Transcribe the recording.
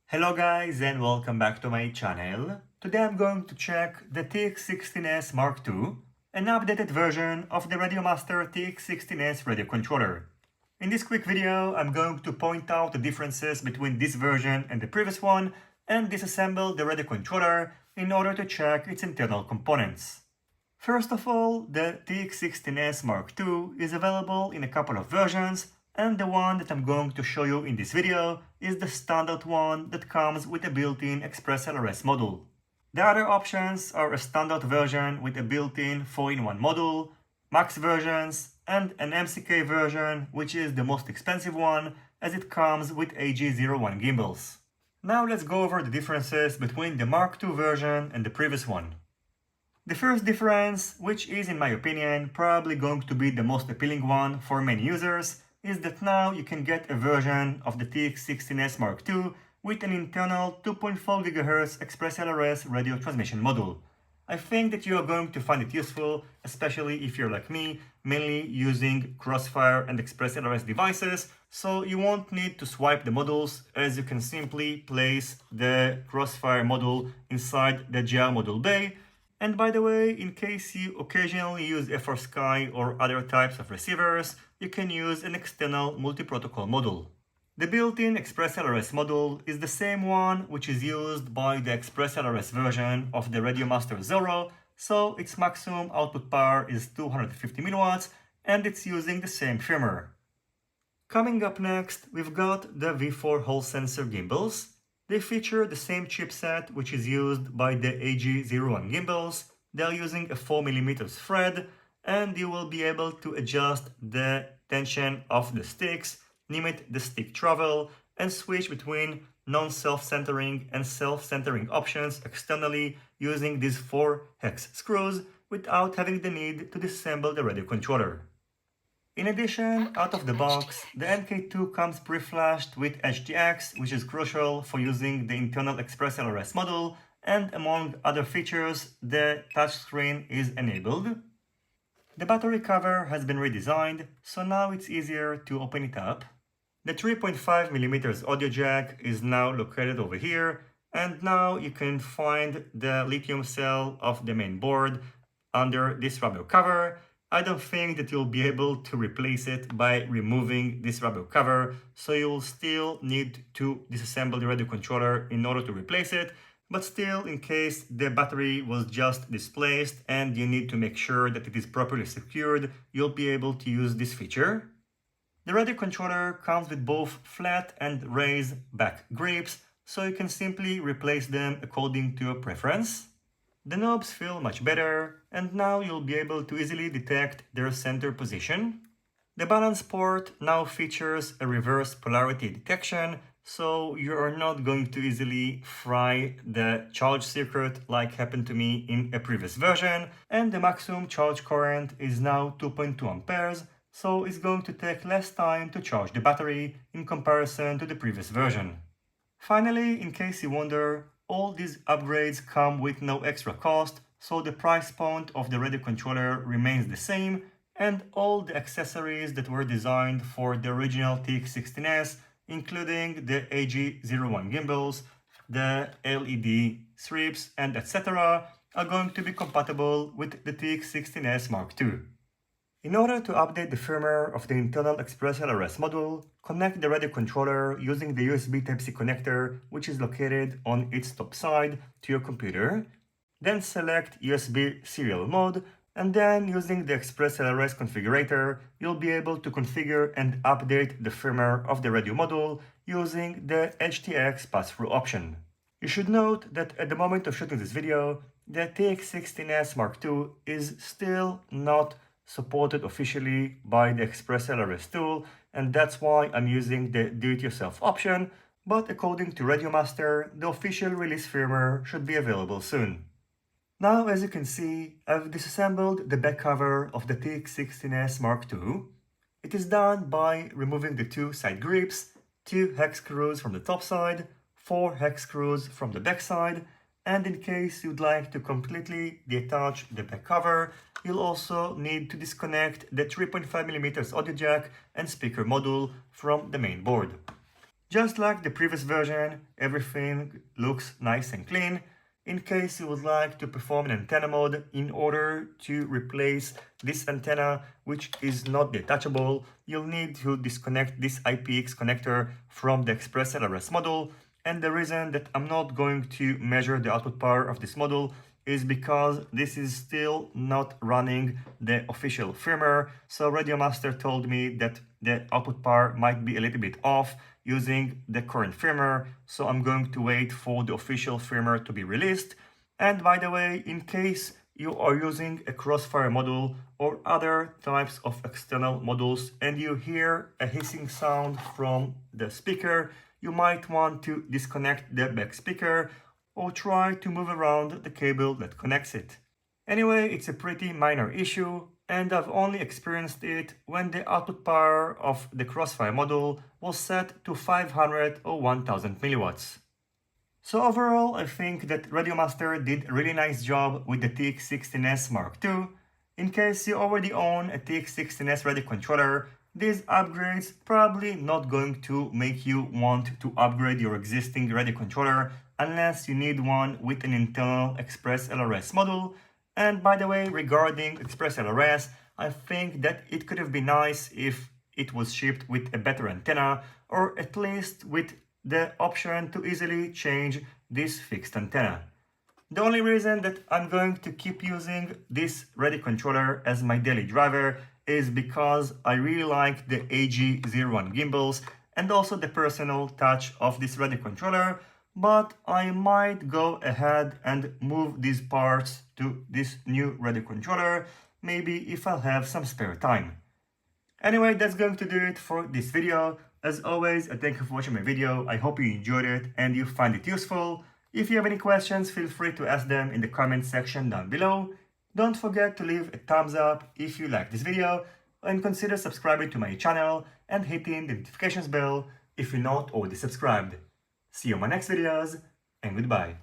Hello guys and welcome back to my channel. Today I'm going to check the TX16S Mark II, an updated version of the RadioMaster TX16S radio controller. In this quick video I'm going to point out the differences between this version and the previous one and disassemble the radio controller in order to check its internal components. First of all, the TX16S Mark II is available in a couple of versions, and the one that I'm going to show you in this video is the standard one that comes with a built-in ELRS module. The other options are a standard version with a built-in 4-in-1 module, max versions, and an MCK version, which is the most expensive one as it comes with AG01 gimbals. Now let's go over the differences between the Mark II version and the previous one. The first difference, which is in my opinion probably going to be the most appealing one for many users, is that now you can get a version of the TX16S Mark II with an internal 2.4 GHz ELRS radio transmission module. I think that you are going to find it useful, especially if you're like me, mainly using Crossfire and ELRS devices, so you won't need to swipe the modules, as you can simply place the Crossfire module inside the GR module bay. And by the way, in case you occasionally use FrSky or other types of receivers, you can use an external multi-protocol module. The built-in ELRS module is the same one which is used by the ELRS version of the RadioMaster Zero, so its maximum output power is 250 mW and it's using the same firmware. Coming up next, we've got the V4 Hall sensor gimbals. They feature the same chipset which is used by the AG01 gimbals. They're using a 4mm thread, and you will be able to adjust the tension of the sticks, limit the stick travel, and switch between non-self-centering and self-centering options externally using these 4 hex screws without having the need to disassemble the radio controller. In addition, out of the box, the MK2 comes pre-flashed with HTX, which is crucial for using the internal ELRS module, and among other features, the touchscreen is enabled. The battery cover has been redesigned, so now it's easier to open it up. The 3.5mm audio jack is now located over here, and now you can find the lithium cell of the main board under this rubber cover. I don't think that you'll be able to replace it by removing this rubber cover, so you'll still need to disassemble the radio controller in order to replace it, but still, in case the battery was just displaced and you need to make sure that it is properly secured, you'll be able to use this feature. The radio controller comes with both flat and raised back grips, so you can simply replace them according to your preference. The knobs feel much better, and now you'll be able to easily detect their center position. The balance port now features a reverse polarity detection, so you are not going to easily fry the charge circuit like happened to me in a previous version, and the maximum charge current is now 2.2 amperes, so it's going to take less time to charge the battery in comparison to the previous version. Finally, in case you wonder, all these upgrades come with no extra cost, so the price point of the radio controller remains the same, and all the accessories that were designed for the original TX16S, including the AG01 gimbals, the LED strips, and etc., are going to be compatible with the TX16S Mark II. In order to update the firmware of the internal ELRS module, connect the radio controller using the USB Type-C connector, which is located on its top side, to your computer. Then select USB serial mode, and then using the ELRS configurator, you'll be able to configure and update the firmware of the radio module using the HTX pass-through option. You should note that at the moment of shooting this video, the TX16S Mark II is still not supported officially by the ELRS tool, and that's why I'm using the do-it-yourself option, but according to RadioMaster, the official release firmware should be available soon. Now, as you can see, I've disassembled the back cover of the TX16S Mark II. It is done by removing the 2 side grips, 2 hex screws from the top side, 4 hex screws from the back side, and in case you'd like to completely detach the back cover, you'll also need to disconnect the 3.5mm audio jack and speaker module from the main board. Just like the previous version, everything looks nice and clean. In case you would like to perform an antenna mode in order to replace this antenna, which is not detachable, you'll need to disconnect this IPX connector from the Express ELRS module. And the reason that I'm not going to measure the output power of this module is because this is still not running the official firmware. So RadioMaster told me that the output power might be a little bit off using the current firmware, so I'm going to wait for the official firmware to be released. And by the way, in case you are using a crossfire module or other types of external modules and you hear a hissing sound from the speaker, you might want to disconnect the back speaker or try to move around the cable that connects it. Anyway, it's a pretty minor issue, and I've only experienced it when the output power of the Crossfire module was set to 500 or 1000 milliwatts. So overall, I think that RadioMaster did a really nice job with the TX16S Mark II. In case you already own a TX16S radio controller, these upgrades probably not going to make you want to upgrade your existing radio controller unless you need one with an internal Express ELRS module. And by the way, regarding Express ELRS, I think that it could have been nice if it was shipped with a better antenna, or at least with the option to easily change this fixed antenna. The only reason that I'm going to keep using this radio controller as my daily driver is because I really like the AG01 gimbals and also the personal touch of this radio controller, but I might go ahead and move these parts to this new radio controller, maybe if I'll have some spare time. Anyway, that's going to do it for this video. As always, I thank you for watching my video. I hope you enjoyed it and you find it useful. If you have any questions, feel free to ask them in the comment section down below. Don't forget to leave a thumbs up if you like this video and consider subscribing to my channel and hitting the notifications bell if you're not already subscribed. See you in my next videos and goodbye.